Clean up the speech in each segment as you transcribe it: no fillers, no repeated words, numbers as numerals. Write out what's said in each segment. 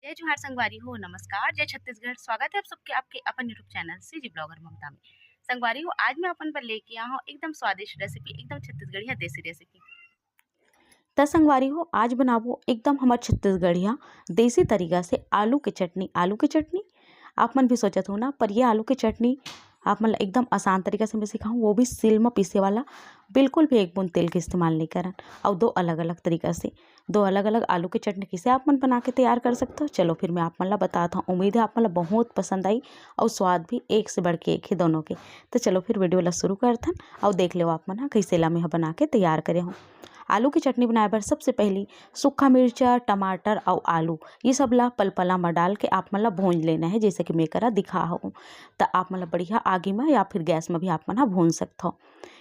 जय जोहार संगवारी हो, नमस्कार, जय छत्तीसगढ़। स्वागत है आप सबके आपके अपन यूट्यूब चैनल सीजी ब्लॉगर ममता में। संगवारी हो, आज मैं अपन पर लेके आया हूँ एकदम स्वादिष्ट रेसिपी, एकदम छत्तीसगढ़िया देसी रेसिपी। त संगवारी हो आज बनाबो एकदम हमर छत्तीसगढ़िया देसी तरीका से आलू के चटनी आप मन भी सोचत हो ना। पर ये आलू के चटनी आप मन ला एकदम आसान तरीका से मैं सिखाऊं, वो भी सिल में पीसे वाला। बिल्कुल भी एक बूंद तेल के इस्तेमाल नहीं करन। और दो अलग अलग तरीका से दो अलग अलग आलू के चटनी किसे आप मन बना के तैयार कर सकते हो। चलो फिर मैं आप मन ला बताता हूँ। उम्मीद है आप मन ला बहुत पसंद आई और स्वाद भी एक से बढ़ के एक है दोनों के। तो चलो फिर वीडियो ला शुरू करथन और देख लो आप मन हा कैसे ला मैं बना के तैयार करे हूँ। आलू की चटनी बनाए बर सबसे पहली सूखा मिर्चा, टमाटर और आलू ये सब ला पलपला में डाल के आप मन ला भून लेना है, जैसे कि मैं करा दिखा हूँ। तो आप मन ला बढ़िया आगे में या फिर गैस में भी आप मन हा भून सकते हो।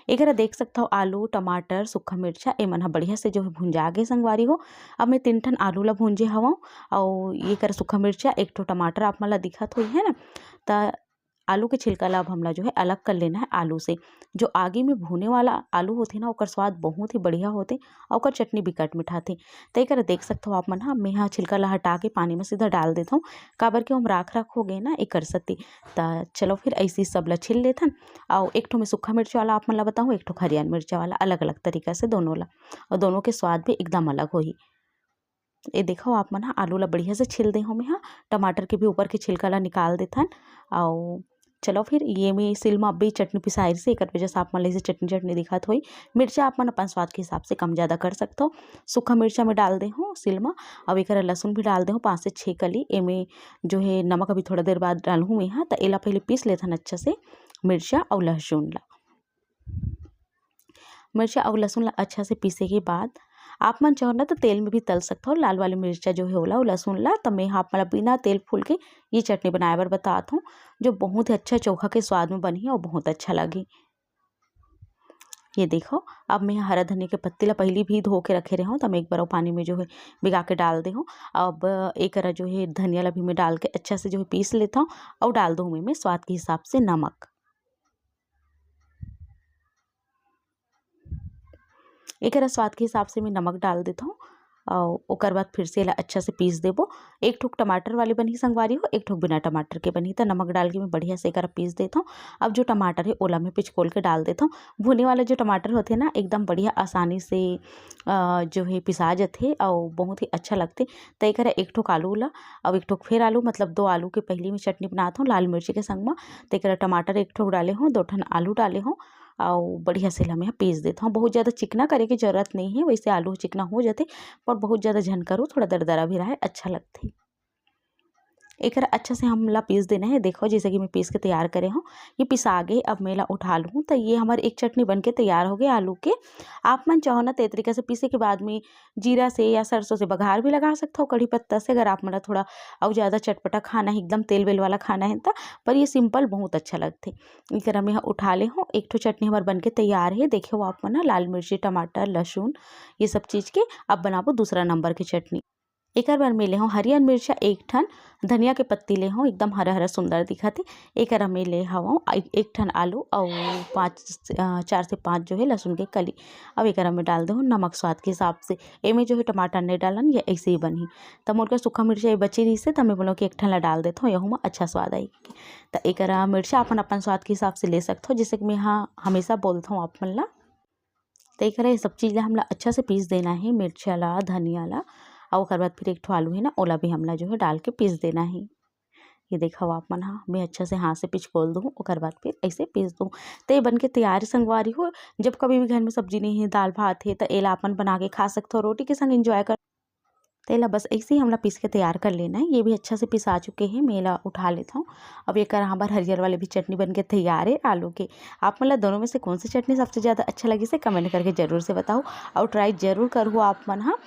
एक देख सकते हो आलू, टमाटर, सूखा मिर्चा ए मन हा बढ़िया से जो है भुंजा गे संगवारी हो। अब मैं 3 ठन आलू ला भूंजे हवं और ये कर सूखा मिर्चा, एक ठो टमाटर आप मन ला दिखत होई है ना। तो आलू के छिलका ला अब हमला जो है अलग कर लेना है आलू से। जो आगे में भुने वाला आलू होते ना, ओकर स्वाद बहुत ही बढ़िया होते और ओकर चटनी भी कट मिठाथे। तो एक देख सकते हो आप मन हा, मैं छिलका ला हटा के पानी में सीधा डाल देता हूँ, काबर के हम राख हो गए ना एक सती। तो चलो फिर ऐसे सब ला छिल लेथन। और एक ठो में सूखा मिर्च वाला आप मन ला बताऊँ, एक ठो हरियर मिर्चा वाला, अलग अलग तरीका से दोनों ला। और दोनों के स्वाद भी एकदम अलग होही। ये देखो आप मन हा आलू ला बढ़िया से छिल दे हो मैं हा। टमाटर के भी ऊपर के छिलका ला निकाल देथन। और चलो फिर ये में सिल में अभी चटनी पिसाई से एक वजह से आप मन ला चटनी चटनी दिखत होई। मिर्चा आप मन अपन स्वाद के हिसाब से कम ज़्यादा कर सकते हो। सूखा मिर्चा में डाल दे हो सिल में। अब एक लहसुन भी डाल दे हो 5 से 6 कली। एमे जो है नमक अभी थोड़ा देर बाद डालूँ मैं यहाँ। तो एला पहले पीस लेथन अच्छा से मिर्चा और लहसुन ला। मिर्चा और लहसुन ला अच्छा से पीसे के बाद आप मन चाहो ना तो तेल में भी तल सकते हो लाल वाली मिर्चा जो है ओला और लहसुन ला। तो मैं आप मतलब बिना तेल फूल के ये चटनी बनाए बर बतात हूँ, जो बहुत ही अच्छा चोखा के स्वाद में बनी और बहुत अच्छा लगी। ये देखो अब मैं हरा धनिया के पत्ती ला पहले भी धो के रखे रहे हूँ, तो मैं एक बार पानी में जो है भिगा के डाल दे हूँ। अब एक जो है धनिया ला भी मैं डाल के अच्छा से जो है पीस लेता हूँ और डाल दूँ मैं स्वाद के हिसाब से नमक। एक स्वाद के हिसाब से मैं नमक डाल देता हूँ और ओकर बाद फिर से एला अच्छा से पीस देबो। एक ठोक टमाटर वाली बनी संगवारी हो, एक ठोक बिना टमाटर के बनी। तो नमक डाल के मैं बढ़िया से एक पीस देता हूँ। अब जो टमाटर है ओला में पिचकोल के डाल देता हूँ। भुने वाले जो टमाटर होते ना एकदम बढ़िया आसानी से जो है पिसा जाते और बहुत ही अच्छा लगते। तो एक ठोक आलू ला, अब एक ठोक फिर आलू, मतलब 2 आलू के पहले मैं चटनी बनाता हूँ लाल मिर्ची के संग में। तो एक टमाटर एक ठोक डाले हूँ, 2 ठन आलू डाले हूँ और बढ़िया से ला मैं पीस देता हूँ। बहुत ज़्यादा चिकना करे की जरूरत नहीं है, वैसे आलू चिकना हो जाते पर बहुत ज़्यादा झन करो, थोड़ा दरदरा भी रहा अच्छा लगते। एक अच्छा से हमला पीस देना है। देखो जैसे कि मैं पीस के तैयार करे हूँ, ये पिसा गए। अब मैं ला उठा लूँ तो ये हमारी एक चटनी बन के तैयार हो गई आलू के। आप मन चाहो ना तो तरीके से पीसे के बाद में जीरा से या सरसों से बघार भी लगा सकते हो, कड़ी पत्ता से, अगर आप मन थोड़ा और ज़्यादा चटपटा खाना है, एकदम तेल वेल वाला खाना है तो। पर ये सिंपल बहुत अच्छा लगते। एक मैं उठा ले हूँ, एक ठो चटनी हमारे बन के तैयार है। देखे हो आप मन लाल मिर्ची, टमाटर, लहसुन ये सब चीज़ के। अब बनाबो दूसरा नंबर की चटनी। एक बार मैं ले हूँ हरियर मिर्चा, एक ठन धनिया के पत्ती ले हूँ, एकदम हरा हरा सुंदर दिखत है। एक मैं ले हूँ एक ठन आलू और 4 से 5 जो है लहसुन के कली। अब एक में डाल दे हूँ नमक स्वाद के हिसाब से। एमें जो है टमाटर नहीं डालन, ये ऐसे ही बनी। तो मोर का सूखा मिर्चा ये बची रही से, तो मैं बोलो कि एक ठन ला डाल देता हूँ, यहूँ में अच्छा स्वाद आई। तो एक मिर्चा अपन स्वाद के हिसाब से ले सकते हो, जैसे कि मैं हाँ हमेशा बोलता हूँ आप मन ला। तो एक ये सब चीज़ ला हमला अच्छा से पीस देना है, मिर्चा ला, धनिया ला। और ओकर बाद फिर एक ठो आलू है ना ओला भी हमला जो है डाल के पीस देना है। ये देखो आप मन हाँ मैं अच्छा से हाथ से पिचकोल दूँ, ओकर बाद फिर ऐसे पीस दूँ। तो ये बन के तैयार संगवारी हो। जब कभी भी घर में सब्जी नहीं है, दाल भात है, तो एला अपन बना के खा सकते हो, रोटी के संग एंजॉय कर। तो एला बस ऐसे ही हमला पीस के तैयार कर लेना है। ये भी अच्छा से पिसा चुके हैं, मैं एला उठा लेता हूँ। अब एक हमार हरियर वाले भी चटनी बन के तैयार है आलू के। आप मतलब दोनों में से कौन सी चटनी सबसे ज़्यादा अच्छा लगी से कमेंट करके ज़रूर से बताओ और ट्राई ज़रूर करो आप मन हाँ।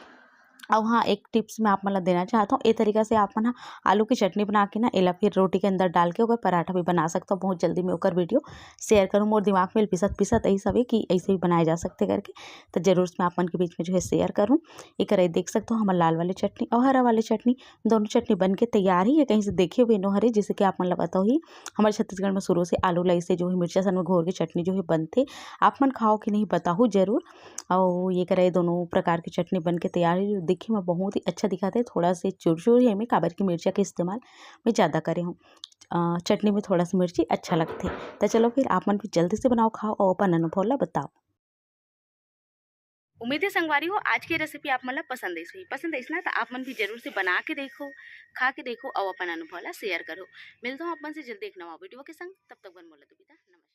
और हाँ एक टिप्स मैं आप मतलब देना चाहता हूँ, ए तरीका से आप ना आलू की चटनी बना के ना एला फिर रोटी के अंदर डाल के ओकर पराठा भी बना सकता हूँ। बहुत जल्दी मैं ओकर वीडियो शेयर करूँ, मोर दिमाग में पिसत पिसत यही सब है कि ऐसे भी बनाए जा सकते करके। तो जरूर मैं आप मन के बीच में जो है शेयर करूँ। एक देख सकते हो हमारे लाल वाली चटनी और हरा वाली चटनी, दोनों चटनी बन के तैयार ही है। कहीं से देखे हुए नो हरे, जैसे कि आप मतलब बताओ ही हमारे छत्तीसगढ़ में शुरू से आलू लाई से जो है मिर्चा सन में घोर के चटनी जो है बनते। आप मन खाओ कि नहीं बताओ जरूर। और ये करे दोनों प्रकार की चटनी बन के तैयार है, जो दिखे में बहुत ही अच्छा दिखत हे। थोड़ा से चुर-चुर हे एमे, काबर की मिरचा के इस्तेमाल मैं ज़्यादा करे हूँ। चटनी में थोड़ा सा मिर्ची अच्छा लगथे। तो चलो फिर आप मन भी जल्दी से बनाओ, खाओ और अपन अनुभव ला बताओ। उम्मीद है संगवारी हो आज की रेसिपी आप मन ला पसंद आइस ना, तो आप मन भी जरूर से बना के देखो, खा के देखो और अपन अनुभव ला शेयर करो। मिलता हूँ अपन से जल्दी एक नवा वीडियो के संग, तब तक बन मोला तो विदा, नमस्कार।